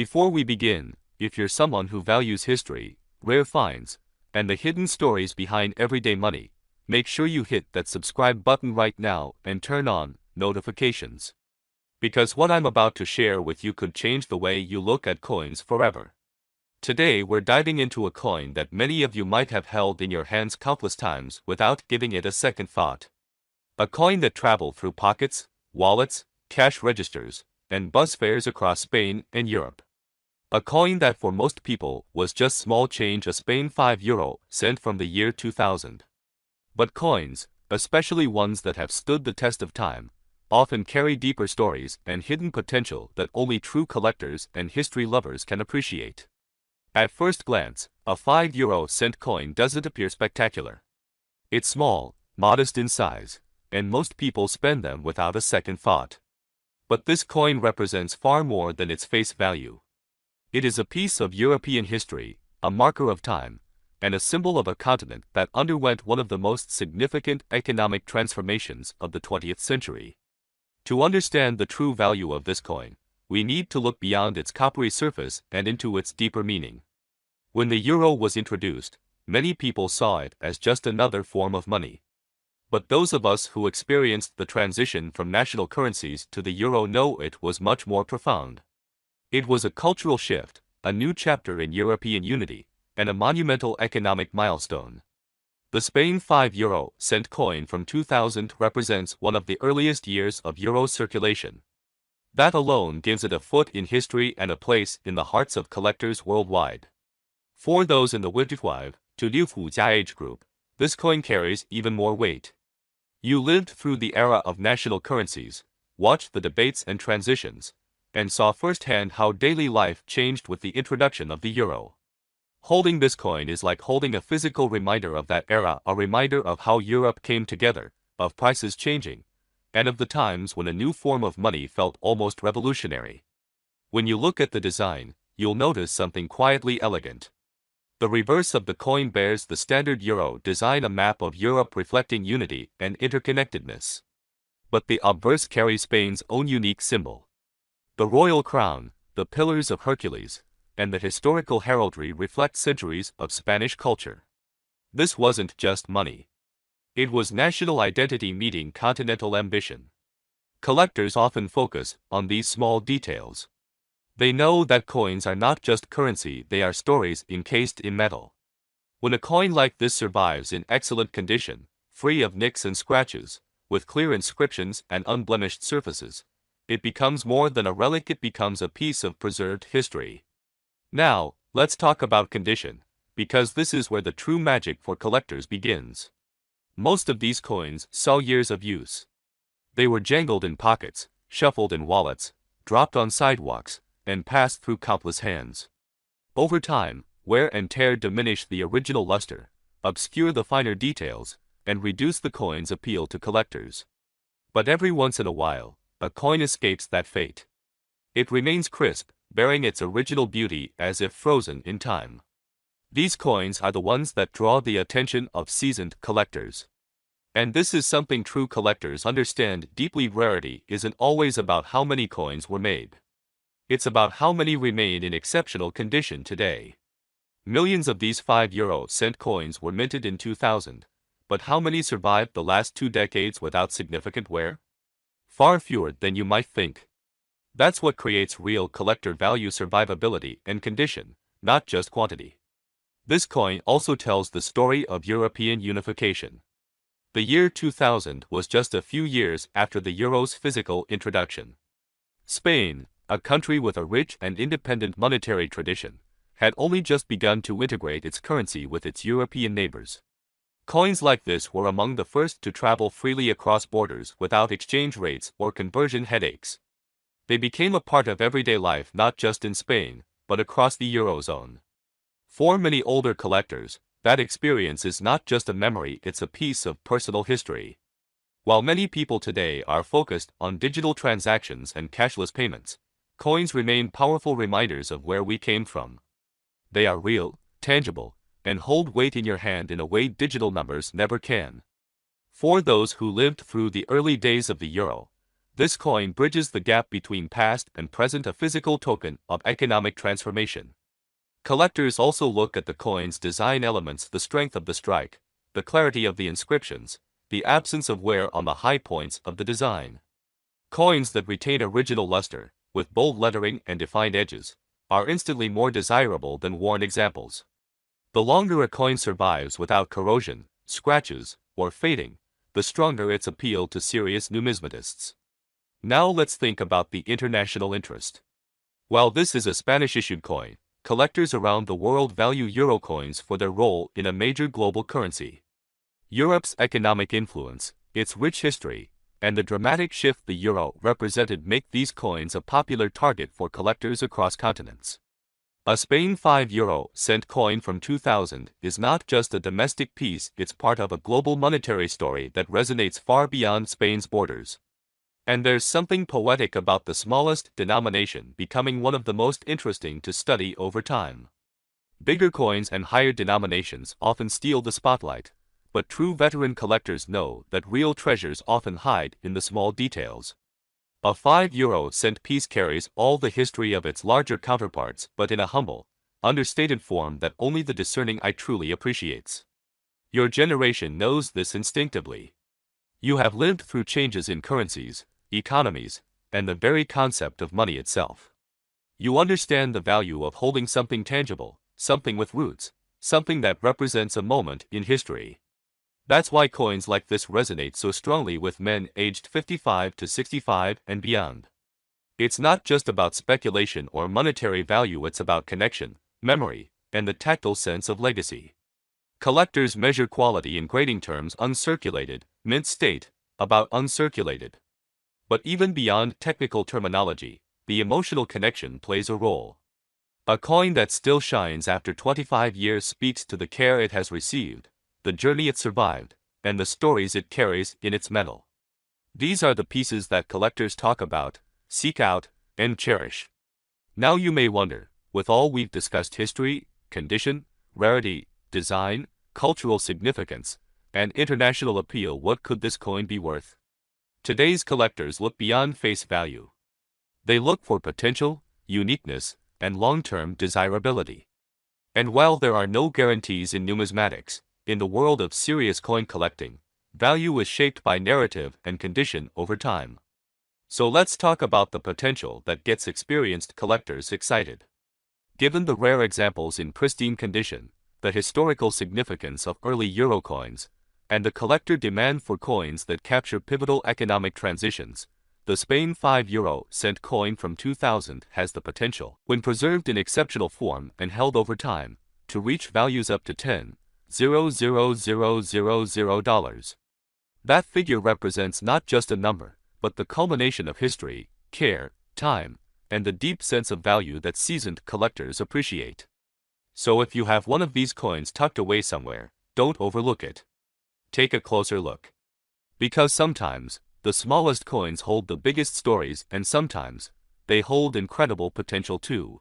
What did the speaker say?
Before we begin, if you're someone who values history, rare finds, and the hidden stories behind everyday money, make sure you hit that subscribe button right now and turn on notifications. Because what I'm about to share with you could change the way you look at coins forever. Today we're diving into a coin that many of you might have held in your hands countless times without giving it a second thought. A coin that traveled through pockets, wallets, cash registers, and bus fares across Spain and Europe. A coin that for most people was just small change, a Spain €5 cent from the year 2000. But coins, especially ones that have stood the test of time, often carry deeper stories and hidden potential that only true collectors and history lovers can appreciate. At first glance, a €5 coin doesn't appear spectacular. It's small, modest in size, and most people spend them without a second thought. But this coin represents far more than its face value. It is a piece of European history, a marker of time, and a symbol of a continent that underwent one of the most significant economic transformations of the 20th century. To understand the true value of this coin, we need to look beyond its coppery surface and into its deeper meaning. When the euro was introduced, many people saw it as just another form of money. But those of us who experienced the transition from national currencies to the euro know it was much more profound. It was a cultural shift, a new chapter in European unity, and a monumental economic milestone. The Spain €5 coin from 2000 represents one of the earliest years of euro circulation. That alone gives it a foot in history and a place in the hearts of collectors worldwide. For those in the 55 to 65 age group, this coin carries even more weight. You lived through the era of national currencies, watched the debates and transitions, and saw firsthand how daily life changed with the introduction of the euro. Holding this coin is like holding a physical reminder of that era, a reminder of how Europe came together, of prices changing, and of the times when a new form of money felt almost revolutionary. When you look at the design, you'll notice something quietly elegant. The reverse of the coin bears the standard euro design, a map of Europe reflecting unity and interconnectedness. But the obverse carries Spain's own unique symbol. The royal crown, the pillars of Hercules, and the historical heraldry reflect centuries of Spanish culture. This wasn't just money. It was national identity meeting continental ambition. Collectors often focus on these small details. They know that coins are not just currency, they are stories encased in metal. When a coin like this survives in excellent condition, free of nicks and scratches, with clear inscriptions and unblemished surfaces, it becomes more than a relic, it becomes a piece of preserved history. Now, let's talk about condition, because this is where the true magic for collectors begins. Most of these coins saw years of use. They were jangled in pockets, shuffled in wallets, dropped on sidewalks, and passed through countless hands. Over time, wear and tear diminished the original luster, obscure the finer details, and reduce the coin's appeal to collectors. But every once in a while, a coin escapes that fate. It remains crisp, bearing its original beauty as if frozen in time. These coins are the ones that draw the attention of seasoned collectors. And this is something true collectors understand deeply. Rarity isn't always about how many coins were made. It's about how many remain in exceptional condition today. Millions of these €5 coins were minted in 2000, but how many survived the last 2 decades without significant wear? Far fewer than you might think. That's what creates real collector value: survivability and condition, not just quantity. This coin also tells the story of European unification. The year 2000 was just a few years after the euro's physical introduction. Spain, a country with a rich and independent monetary tradition, had only just begun to integrate its currency with its European neighbors. Coins like this were among the first to travel freely across borders without exchange rates or conversion headaches. They became a part of everyday life not just in Spain, but across the Eurozone. For many older collectors, that experience is not just a memory, it's a piece of personal history. While many people today are focused on digital transactions and cashless payments, coins remain powerful reminders of where we came from. They are real, tangible, and hold weight in your hand in a way digital numbers never can. For those who lived through the early days of the euro, This coin bridges the gap between past and present, a physical token of economic transformation. Collectors also look at the coin's design elements, the strength of the strike, the clarity of the inscriptions, the absence of wear on the high points of the design. Coins that retain original luster, with bold lettering and defined edges, are instantly more desirable than worn examples. The longer a coin survives without corrosion, scratches, or fading, the stronger its appeal to serious numismatists. Now let's think about the international interest. While this is a Spanish-issued coin, collectors around the world value euro coins for their role in a major global currency. Europe's economic influence, its rich history, and the dramatic shift the euro represented make these coins a popular target for collectors across continents. A Spain 5-euro-cent coin from 2000 is not just a domestic piece, it's part of a global monetary story that resonates far beyond Spain's borders. And there's something poetic about the smallest denomination becoming one of the most interesting to study over time. Bigger coins and higher denominations often steal the spotlight, but true veteran collectors know that real treasures often hide in the small details. A 5-euro-cent piece carries all the history of its larger counterparts, but in a humble, understated form that only the discerning eye truly appreciates. Your generation knows this instinctively. You have lived through changes in currencies, economies, and the very concept of money itself. You understand the value of holding something tangible, something with roots, something that represents a moment in history. That's why coins like this resonate so strongly with men aged 55 to 65 and beyond. It's not just about speculation or monetary value, it's about connection, memory, and the tactile sense of legacy. Collectors measure quality in grading terms: uncirculated, mint state, about uncirculated. But even beyond technical terminology, the emotional connection plays a role. A coin that still shines after 25 years speaks to the care it has received, the journey it survived, and the stories it carries in its metal. These are the pieces that collectors talk about, seek out, and cherish. Now you may wonder, with all we've discussed: history, condition, rarity, design, cultural significance, and international appeal, what could this coin be worth? Today's collectors look beyond face value. They look for potential, uniqueness, and long-term desirability. And while there are no guarantees in numismatics, in the world of serious coin collecting, value is shaped by narrative and condition over time. So let's talk about the potential that gets experienced collectors excited. Given the rare examples in pristine condition, the historical significance of early euro coins, and the collector demand for coins that capture pivotal economic transitions, the Spain 5-euro-cent coin from 2000 has the potential, when preserved in exceptional form and held over time, to reach values up to $10,000,000. That figure represents not just a number, but the culmination of history, care, time, and the deep sense of value that seasoned collectors appreciate. So if you have one of these coins tucked away somewhere, don't overlook it. Take a closer look. Because sometimes, the smallest coins hold the biggest stories, and sometimes, they hold incredible potential too.